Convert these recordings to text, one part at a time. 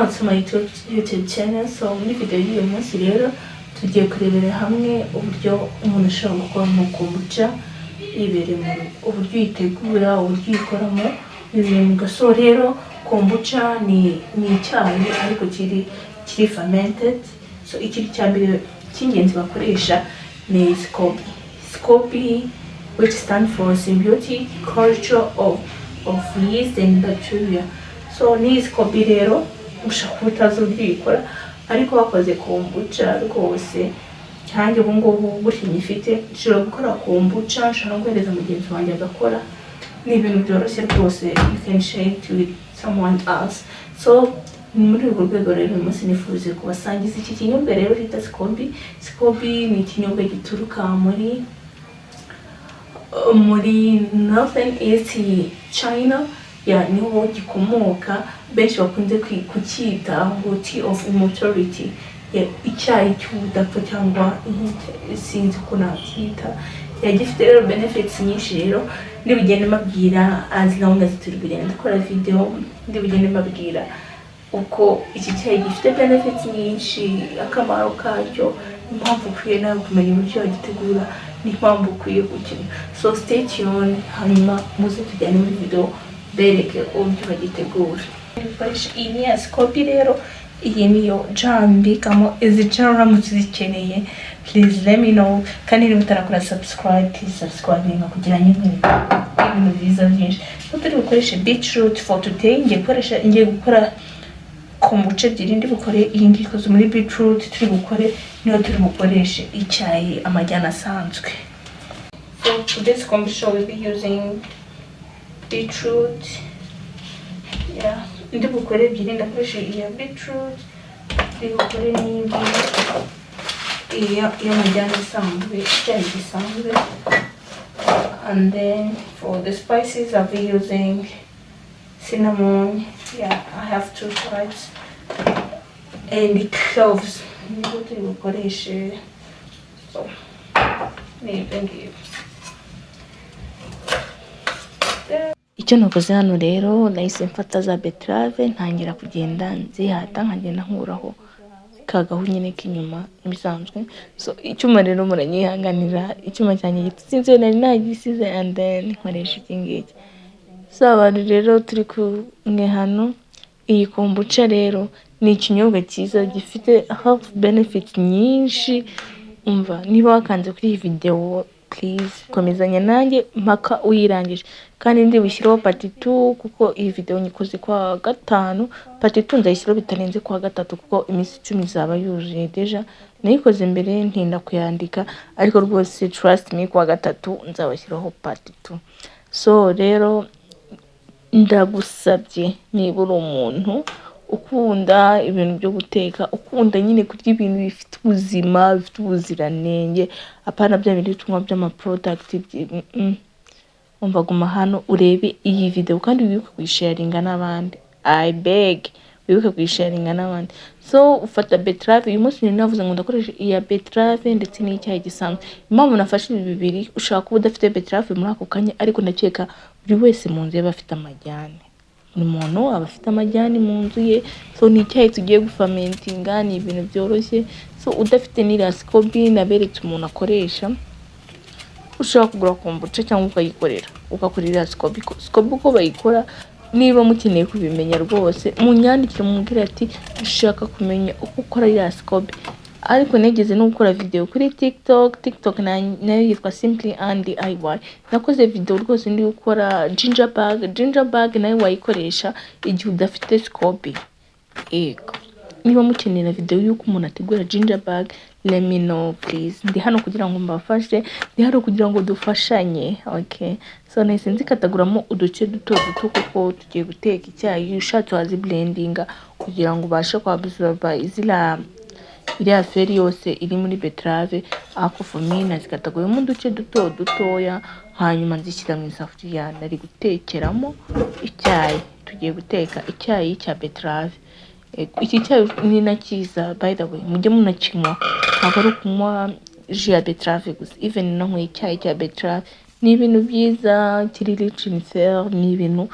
To my YouTube channel. So muri video y'uyu munsi rero tugiye kurebera hamwe uburyo umuntu ashobora gukora mu kombucha ibere mu uburyo yitegura uburyo yikoramo ibere mu gaso. Rero kombucha ni icyayi ariko kiri fermented. So ikiri cyambere cy'ingenzi bakoresha ni SCOBY, which stands for symbiotic culture of yeast and bacteria. So ni SCOBY rero ushaka utazi uburyo ikora ariko wakoze kombucha rwose cyanjye ubu ngubu gutyo nyifite nshobora gukora kombucha, nshobora guhereza mugenzi wanjye agakora. Ni ibintu byoroshye rwose, you can share it with someone else. So muri urwo rwego rero uyu munsi nifuze kubasangiza iki kinyobwa rero bita SCOBY. SCOBY ni ikinyobwa gituruka muri Northern East China, niho gikomoka. Benshi bakunze kucyita ngo tea of immortality, icyayi cy'ubudapfa cyangwa sinzi ko nacyita. Gifite rero benefits nyinshi rero ndibugende mabwira as long as turi kugenda dukora video, ndibugende mabwira uko iki cyayi gifite benefits nyinshi, akamaro kacyo, impamvu ukwiye nawe kumenya uburyo wagitegura n'impamvu ukwiye gukina. So stay tuned, hanyuma muze tujyane muri video bereke uburyo bagitegura. Iyi ni SCOBY rero, iyi niyo jambikamo izi channel uramutse uzikeneye please let me know. Kandi niba utarakora subscribe, please subscribe kugira nyine ibintu byiza byinshi. So turi gukoresha beetroot for today. Ngiye gukora kombucha ebyiri, ndi bukore iyi ngiyi ikoze muri beetroot, turi bukore niyo turi bukoreshe icyayi amajyana asanzwe. So for this kombucha we'll be using beetroot. Ndi bukore ebyiri, ndakoresha iya beetroot, ndi bukore n'indi y'amajyana asanzwe, icyayi gisanzwe. And then for the spices I'll be using cinnamon, I have 2 types, and cloves. Niyo turi bukoreshe. So icyo nakoze hano rero, nahise mfata za betrave ntangira kugenda nzihata, nkagenda nkuraho kagahu nyine k'inyuma ibisanzwe. So icyuma rero muranyihanganira, icyuma cyanjye gitsinze nari nagisize, and then nkoresha iki ngiki. So abantu rero turi kumwe hano, iyi kombucha rero ni ikinyobwa cyiza gifite health benefits nyinshi. Umva, niba wakanze kuri iyi video please komezanya nanjye mpaka uyirangije. Kandi ndi bushyiraho part 2 kuko iyi video nyikoze kwa gatanu, part 2 nzayishyiraho bitarenze kwa gatatu kuko iminsi 10 zaba yuzuye deja. Nayikoze mbere ntinda kuyandika, ariko rwose trust me kwa gatatu nzabashyiraho part 2. So rero ndagusabye niba uri umuntu ukunda ibintu byo guteka, ukunda nyine kurya ibintu bifite ubuzima, bifite ubuziranenge, apana bya bintu bituma by'ama product. Umva guma hano urebe iyi video kandi wibuke kuyisharinga n'abandi. I beg wibuke kuyisharinga n'abandi. So ufata betrave. Uyu munsi navuze ngo ndakoresha iya betrave ndetse n'icyayi gisanzwe. Impamvu nafashe ibi bibiri, ushaka kuba udafite betrave muri ako kanya, ariko ndakeka buri wese mu nzu yaba afite amajyane. Buri muntu aba afite amajyane mu nzu ye. So ni icyayi tugiye gufermentinga, ni ibintu byoroshye. So udafite n'iriya SCOBY naberetse umuntu akoresha, ushaka kugura kombucha cyangwa ukayikorera ugakorera SCOBY uko bayikora. Niba mukeneye kubimenya rwose munyandikire mubwire ati ushaka kumenya uko ukora iriya SCOBY. Ariko negeze no gukora video kuri TikTok nayo yitwa Simply and DIY. Nakoze video rwose ndi gukora ginger bag nayo wayikoresha igihe udafite SCOBY. Niba mukenera video y'uko umuntu ategura ginger bag, let me know please. Ndi hano kugira ngo mbafashe, ndi hano kugira ngo dufashanye. Okay, so nahise nzikataguramo uduce duto kuko tugiye guteka icyayi. Ushatse wazi blendinga kugira ngo ubashe kwabsorba iriya feri yose iri muri betrave. Ako for me nazikataguyemo uduce dutoya, hanyuma nzishyira mu isafuriya nari gutekeramo icyayi. Tugiye guteka icyayi cya betrave. Iki cyayi ni nakiza, by the way, mujye munakinywa, ntabwo ari kunywa ji ya betrave gusa. Even no nkwe icyayi cya betrave ni ibintu byiza, kiri rich in fer, ni ibintu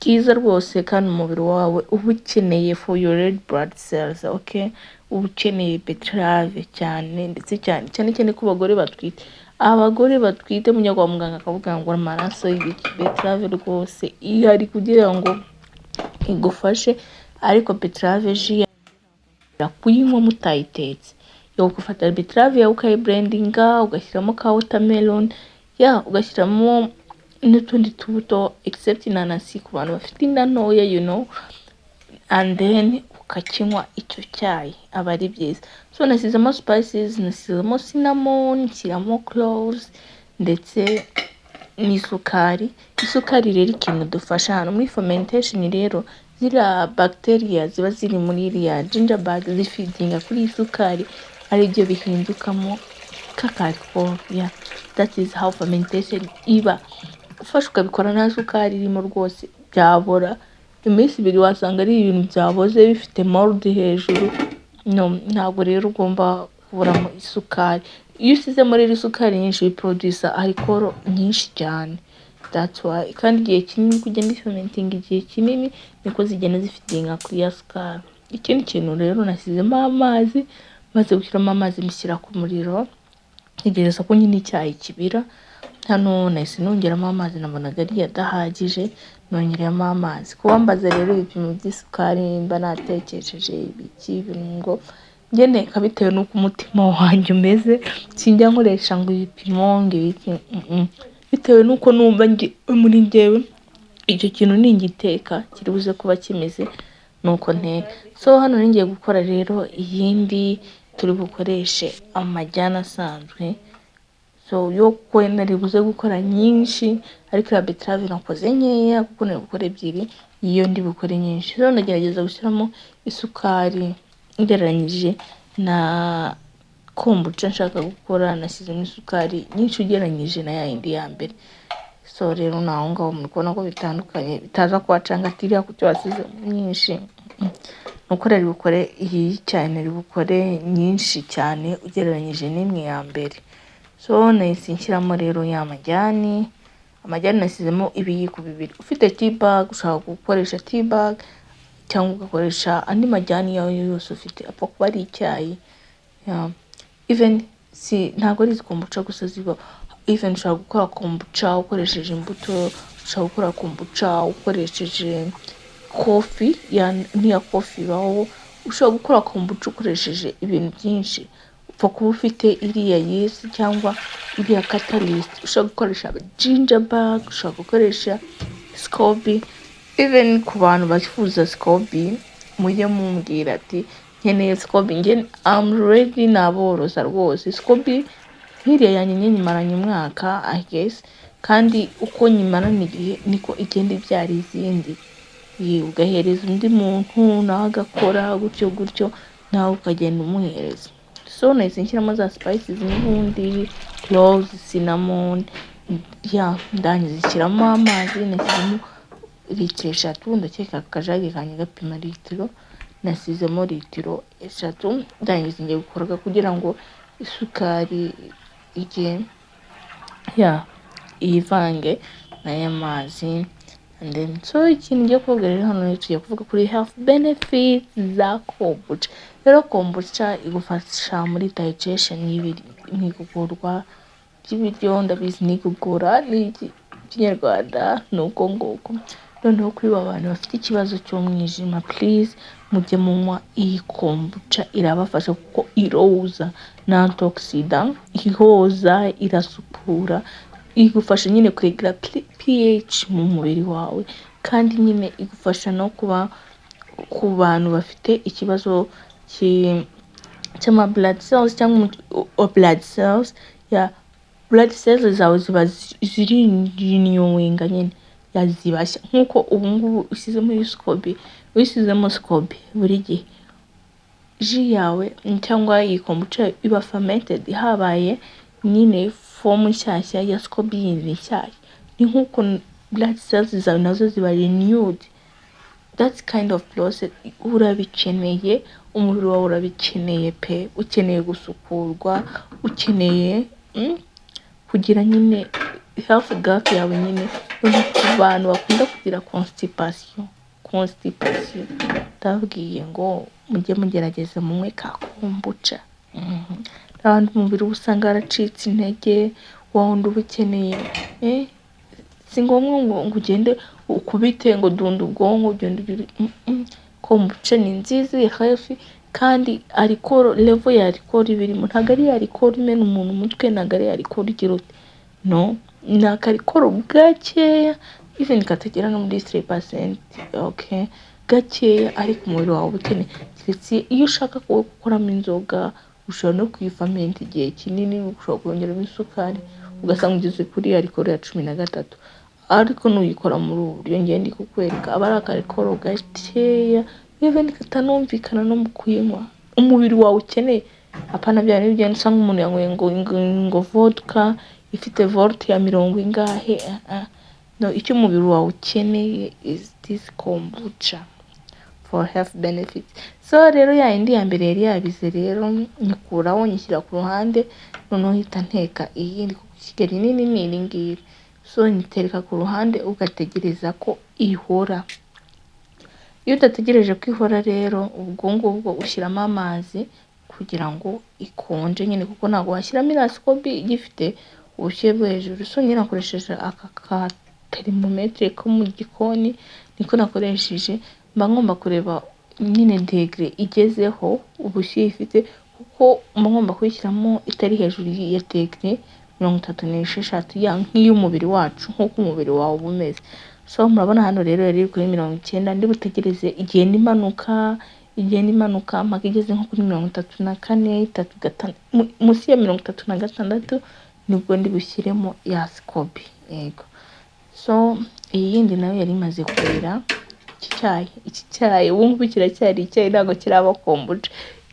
byiza rwose, kandi umubiri wawe uba ukeneye for your red blood cells, okay? Uba ukeneye beterave cyane, ndetse cyane cyane ku bagore batwite. Abagore batwite mujya kwa muganga akavuga ngo amaraso y'ibiki, beterave rwose ihari kugira ngo igufashe. Ariko beterave ji kuyinywa mutayitetse, yo gufata beterave yawe ukayibrandinga, ugashyiramo ka watermelon, ugashyiramo n'utundi tubuto except inanasi ku bantu bafite inda ntoya, you know, and then ukakinywa icyo cyayi, aba ari byiza. So nasizemo spices, nasizemo cinnamon, nshyiramo cloves ndetse n'isukari. Isukari rero ikintu dufasha hano muri fermentation, rero ziriya bacteria ziba ziri muri iriya gingerbread zifidinga kuri isukari, ari byo bihindukamo kakako. That is how fermentation iba. Ufashe ukabikora nta sukari irimo rwose byabora iminsi ibiri, wasanga ari ibintu byaboze bifite mold hejuru. No, ntabwo rero ugomba kuburamo isukari. Iyo usizemo rero isukari nyinshi biproduce alcohol nyinshi cyane. That's why kandi igihe kinini kugenda fermenting, igihe kinini niko zigenda zifidinga kuri ya sukari. Ikindi kintu rero nasizemo amazi, maze gushyiramo amazi mishyira ku muriro, ntegereza ko nyine icyayi kibira. Hano nahise nongeramo amazi, nabonaga ari adahagije, nongeramo amazi. Kubambaza rero ibipimo by'isukari mba natekesheje ibiki ibirungo, ngene kabitewe nuko umutima wanjye umeze. Sinjya nkoresha ngo ibipimo ngo ibiki, bitewe nuko numva muri njyewe icyo kintu ningiteka kiri buze kuba kimeze nuko nteka. So hano ngiye gukora rero iyindi turi bukoreshe amajyana asanzwe. So yo ko nari buze gukora nyinshi, ariko ya beterave nakoze nkeya kuko nari gukora ebyiri, iyo ndi bukore nyinshi. So nagerageza gushyiramo isukari ugereranyije na kombucha nshaka gukora, nashyizemo isukari nyinshi ugereranyije na yindi ya mbere. So rero naho ngaho muri kubona ko bitandukanye, bitaza kubacangatira ku cyo wasize nyinshi. Nuko rero bukore iyi cyane, bukore nyinshi cyane ugereranyije n'imwe ya mbere. So nahise nshyiramo rero ya majyani. Amajyani nasizemo ibiyiko bibiri. Ufite tea bag ushaka gukoresha tea bag, cyangwa ugakoresha andi majyani yawe yose ufite, apfa kuba ari icyayi. Even ntabwo ari kombucha gusa ziba, even ushaka gukora kombucha ukoresheje imbuto, ushaka gukora kombucha ukoresheje coffee, niya coffee baho, ushaka gukora kombucha ukoresheje ibintu byinshi. Upfa kuba ufite iriya yeast cyangwa iriya catalyst. Ushaka gukoresha gingerbread, ushaka gukoresha scoby. Even ku bantu bafuza scoby, mujye mumbwira ati nkeneye scoby, nge I'm ready, naboroza rwose. Scoby nkiriya yanjye nyimaranye umwaka I guess, kandi uko nyimarana igihe niko igenda ibyara izindi. Ugahereza undi muntu nawe agakora gutyo nawe ukagenda umuhereza. So nahise nshyiramo za spices n'ubundi cloves, cinnamon, ndangiza nshyiramo amazi. Nashyizemo litiro 3, ndakeka akajage kanjye gapima litiro, nasizemo litiro 3. Ndangiza ngiye gukoroga kugira ngo isukari ige ivange n'aya mazi. And then so ikintu ngiye kuvuga rero hano tugiye kuvuga kuri health benefits za kombucha. Rero kombucha igufasha muri digestion n'igogorwa by'ibiryo, ndabizi n'igogora n'ikinyarwanda nuko nguko. Noneho kuri abantu bafite ikibazo cy'umwijima, please mujye munywa iyi kombucha, irabafasha kuko iroza na antioxidant, ihoza, irasukura, igufasha nyine kuregula pH mu mubiri wawe, kandi nyine igufasha no kuba ku bantu bafite ikibazo cy'ama blood cells cyangwa blood cells. Blood cells zawe ziba ziri renewing nyine, yazibashya nkuko ubu ngubu usizemo scoby, usizemo scoby buri gihe ji yawe cyangwa iyi kombucha iba fermented, habaye nyine form nshyashya ya scoby yindi nshyashya. Ni nkuko blood cells zawe nazo ziba renewed. That kind of process urabikeneye, umubiri wawe urabikeneye pe, ukeneye gusukurwa, ukeneye kugira nyine health gap yawe nyine ku bantu bakunda kugira constipation ndabwiye ngo mujye mugerageza mumwe ka kombucha. N'abandi umubiri usanga waracitse intege, wundi uba ukeneye si ngombwa ngo ugende ukubite ngo dunda ubwonko ugende kombucha ni nziza healthy kandi alcohol level ya alcohol ibirimo ntabwo ari alcohol imena umuntu umutwe, ntabwo ari alcohol igira ute no, ni alcohol gakeya even katagera no muri 3%, okay, gakeya ariko umubiri wawe ukeneye. Iyo ushaka gukoramo inzoga ushobora no kuyifamenta igihe kinini, ushobora kongeramo isukari ugasanga ugeze kuri alcohol ya 13, ariko nuyikora muri ubu buryo ngende kukwereka aba ari alcohol gakeya even katanumvikana no mu kuyinywa umubiri wawe ukeneye. Apana bya bintu bigenda usanga umuntu yanyweye ngo vodka ifite volt ya 70 ingahe, no, icyo umubiri wawe ukeneye is this kombucha for health benefits. So rero ya indi ya mbere yari yabize rero nyikuraho nyishyira ku ruhande, noneho hita nteka iyindi kuko Kigali nini iri ngiri, so nyitereka ku ruhande ugategereza ko ihora. Iyo utategereje ko ihora rero ubwo ngubwo ushyiramo amazi kugira ngo ikonje nyine, kuko ntabwo washyiramo irasikobi igifite ubushyuhe bwo hejuru. So nyine nakoresheje aka ka thermometre ko mu gikoni niko nakoresheje, mba ngomba kureba nyine degree igezeho ubushyuhe ifite, kuko mba ngomba kuyishyiramo itari hejuru ya degree 36 ya nk'iy'umubiri wacu, nk'uko umubiri wawe uba umeze. So murabona hano rero yari kuri 90, ndi butegereze igenda imanuka mpaka igeze nko kuri 34, munsi ya 36 nibwo ndi bushyiremo ya sikobi. Yego, so iyi yindi nayo yari imaze kwera. Iki cyayi ubu ngubu kiracyari icyayi, ntabwo kiraba kombucha.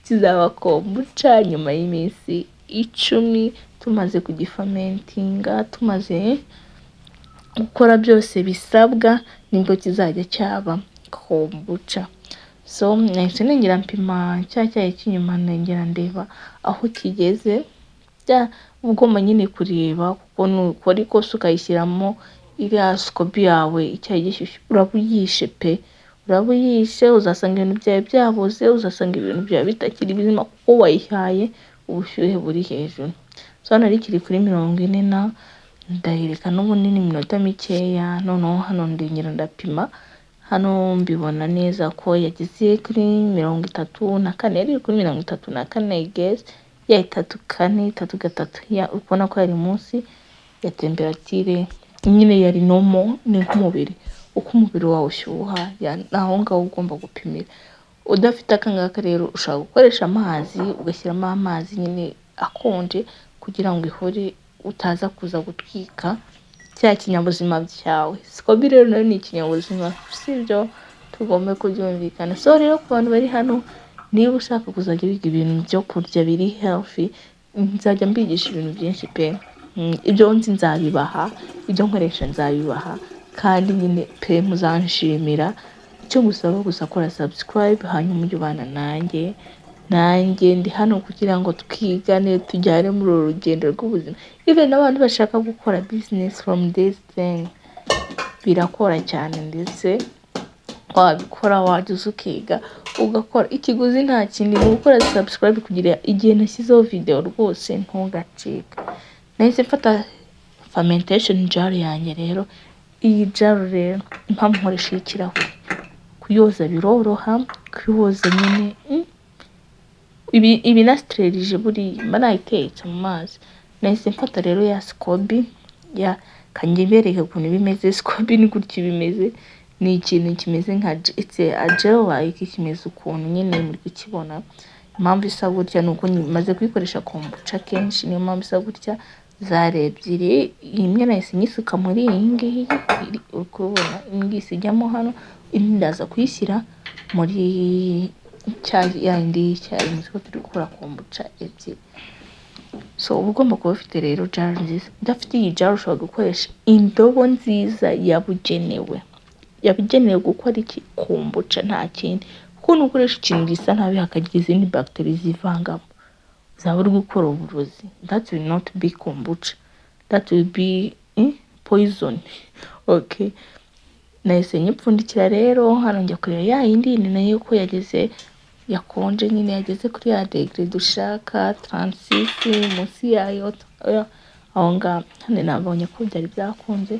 Kizaba kombucha nyuma y'iminsi 10 tumaze kugifamentinga, tumaze gukora byose bisabwa, nibwo kizajya cyaba kombucha. So nahise nengera mpima cya cyayi cy'inyuma, nengera ndeba aho kigeze. Ugomba nyine kureba kuko nukora ikosa ukayishyiramo iriya sikobi yawe icyayi gishyushye urabuyishe pe, urabuyishe, uzasanga ibintu byawe byaboze, uzasanga ibintu byawe bitakiri bizima kuko wayihaye ubushyuhe buri hejuru. So hano kiri kuri 40 ndahirika n'ubunini minota mikeya, noneho hano ndengera ndapima, hano mbibona neza ko yageze kuri 34, yari kuri 34 I guess, ya 34 ya ubona ko yari munsi ya temperature nyine yari normal. Ni nk'umubiri uko umubiri wawe ushyuha naho ngaho ugomba gupimira. Udafite akangaka rero ushaka gukoresha amazi, ugashyiramo amazi nyine akonje kugira ngo ihore utaza kuza gutwika cya kinyabuzima cyawe. Sikobi rero nayo ni ikinyabuzima, sibyo tugomba kubyumvikana. So rero ku bantu bari hano, niba ushaka kuzajya biga ibintu byo kurya biri healthy, nzajya mbigisha ibintu byinshi pe. Ibyo nzi nzabibaha, ibyo nkoresha nzabibaha, kandi nyine pe muzanshimira. Icyo gusaba gusa kora subscribe, hanyuma ujye ubana nanjye ndi hano kugira ngo twigane tujyane muri uru rugendo rw'ubuzima. Even n'abantu bashaka gukora business from this thing birakora cyane, ndetse wabikora wajya ukiga ugakora. Ikiguzi nta kindi, ni gukora subscribe kugira igihe nashyizeho video rwose ntugacike. Nahise mfata fermentation jar yanjye rero. Iyi jar rero impamvu nkoresha ikirahure, kuyoza biroroha, kuyoza nyine ibi nasterije buri mba nayitetse mu mazi. Nahise mfata rero ya sikobi ya kanjye bereke ukuntu bimeze. Sikobi ni gutya bimeze, ni ikintu kimeze nka gel like, kimeze ukuntu nyine muri kukibona. Impamvu isa gutya nuko maze kuyikoresha kombucha kenshi, niyo mpamvu isa gutya. Zare ebyiri, imwe nahise nyisuka muri iyi ngiyi, ukubona ingisi ijyamo hano, indi ndaza kuyishyira muri ya indi cyayi nziko turi gukora kombucha ebyiri. So uba ugomba kuba ufite rero jar nziza. Udafite iyi jar ushobora gukoresha indobo nziza yabugenewe gukora iki kombucha, nta kindi. Kuko nukoresha ikintu gisa nabi hakagira izindi bacteria zivangamo, uzaba uri gukora uburozi. That will not be kombucha, that will be poison. Okay, nahise nyipfundikira rero hano njya kureba ya yindi ni nayo ko yageze yakonje nyine yageze kuri ya degree dushaka 36 munsi yayo aho ngaho. Hano nabonye ko byari byakunze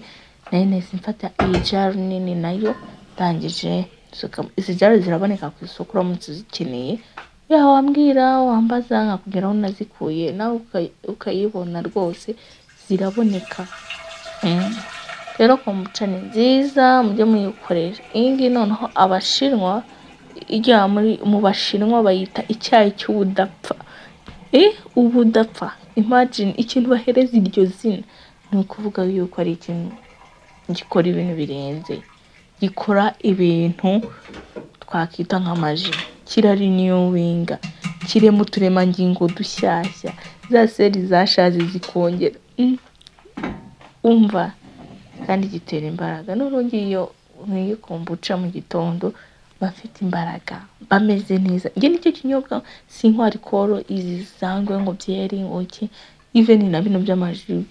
nayo nahise mfata iyi jar nini nayo ndangije. Izi jar ziraboneka ku isoko uramutse uzikeneye wambwira wambaza nkakubwira aho nazikuye nawe ukayibona rwose ziraboneka. Rero kombucha ni nziza mujye muyikoresha. Iyi ngiyi noneho abashinwa ijya mu bashinwa bayita icyayi cy'ubudapfa. Ubudapfa, imagine ikintu bahereza iryo zina ni ukuvuga yuko ari ikintu gikora ibintu birenze, gikora ibintu twakita nk'amaji, kirarinewinga, kirema uturemangingo dushyashya, za seli zashaje zikongera umva, kandi gitera imbaraga. N'urungiyo nk'iyi kombucha mu gitondo bafite imbaraga bameze neza. Njye nicyo kinyobwa sinkwa alcohol izi zangwe ngo byeri ngoki even na bino by'amaji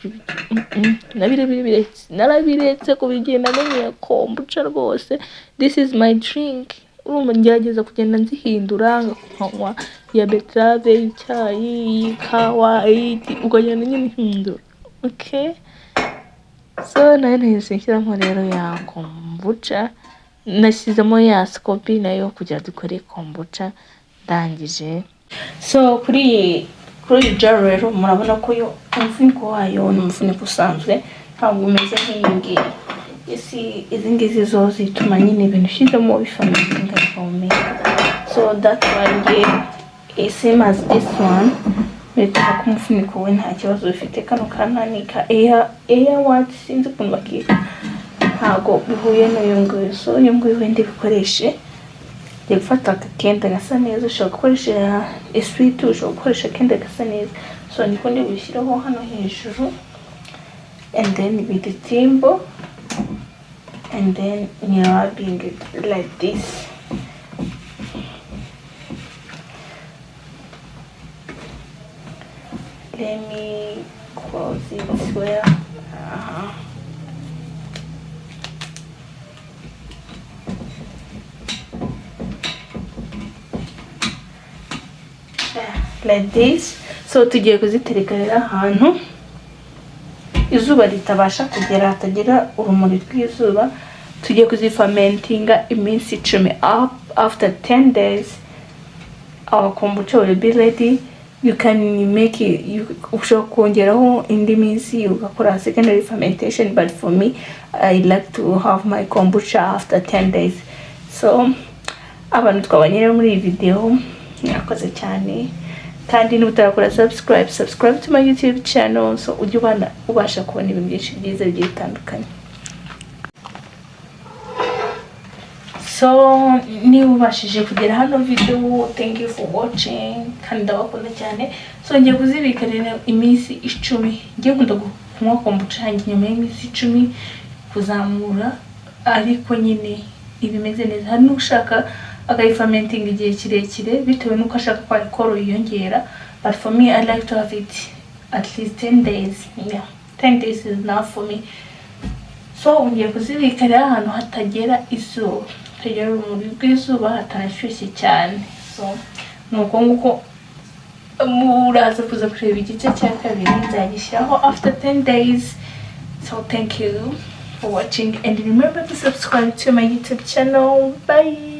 narabiretse kubigenda none kombucha rwose. This is my drink. Urumva ngerageza kugenda nzihindura nkanywa ya betrave, icyayi, ikawa, ukagenda nyine hindura. Okay, so nayo nahise nshyiramo rero ya kombucha, nashyizemo ya scoby nayo kugira dukore kombucha ndangije. So kuri jar rero murabona ko yo umufuniko wayo ni umufuniko usanzwe ntabwo umeze nk'iyi ngiyi. Izi ngizi zo zituma nyine ibintu ushyizemo bifamentinga bikomeka. So that's why same as this one. Metaka ko umufuniko we nta kibazo ufite. Kano kananika air what sinzi ukuntu bakita ntago bihuye n'uyu nguyu. So uyu nguyu wende bikoreshe gufata akenda gasa neza. Ushobora gukoresha eswiti, ushobora gukoresha akenda gasa neza. So niko ndi gushyiraho hano hejuru, and then with the timbo, and then you're rubbing it like this. Let me close it well. Like this. So tugiye kuzitereka rero ahantu izuba ritabasha kugera, hatagira urumuri rw'izuba. Tugiye kuzifamentinga iminsi 10. After 10 days our kombucha will be ready. You can make it, ushobora kongeraho indi minsi ugakora secondary fermentation, but for me I like to have my kombucha after 10 days. So abantu twabanye rero muri iyi video, mwakoze cyane. Kandi n'utarakora subscribe to my YouTube channel, so ujye ubasha kubona ibintu byinshi byiza bigiye bitandukanye. So niba ubashije kugera hano video, thank you for watching kandi ndabakunda cyane. So ngiye kuzibika rero iminsi 10. Ngiye nkunda kunywa kombucha yanjye nyuma y'iminsi 10 kuzamura, ariko nyine ibimeze neza. Hari n'ushaka agayifermenting igihe kirekire bitewe nuko ashaka ko alcohol yiyongera, but for me I like to have it at least 10 days. 10 days is enough for me. So ngiye kuzibika rero ahantu hatagera izuba, hatagera urumuri rw'izuba, hatanashyushye cyane. So nuko nguko muraza kuza kureba igice cya kabiri nzagishyiraho after 10 days. So thank you for watching, and remember to subscribe to my YouTube channel. Bye.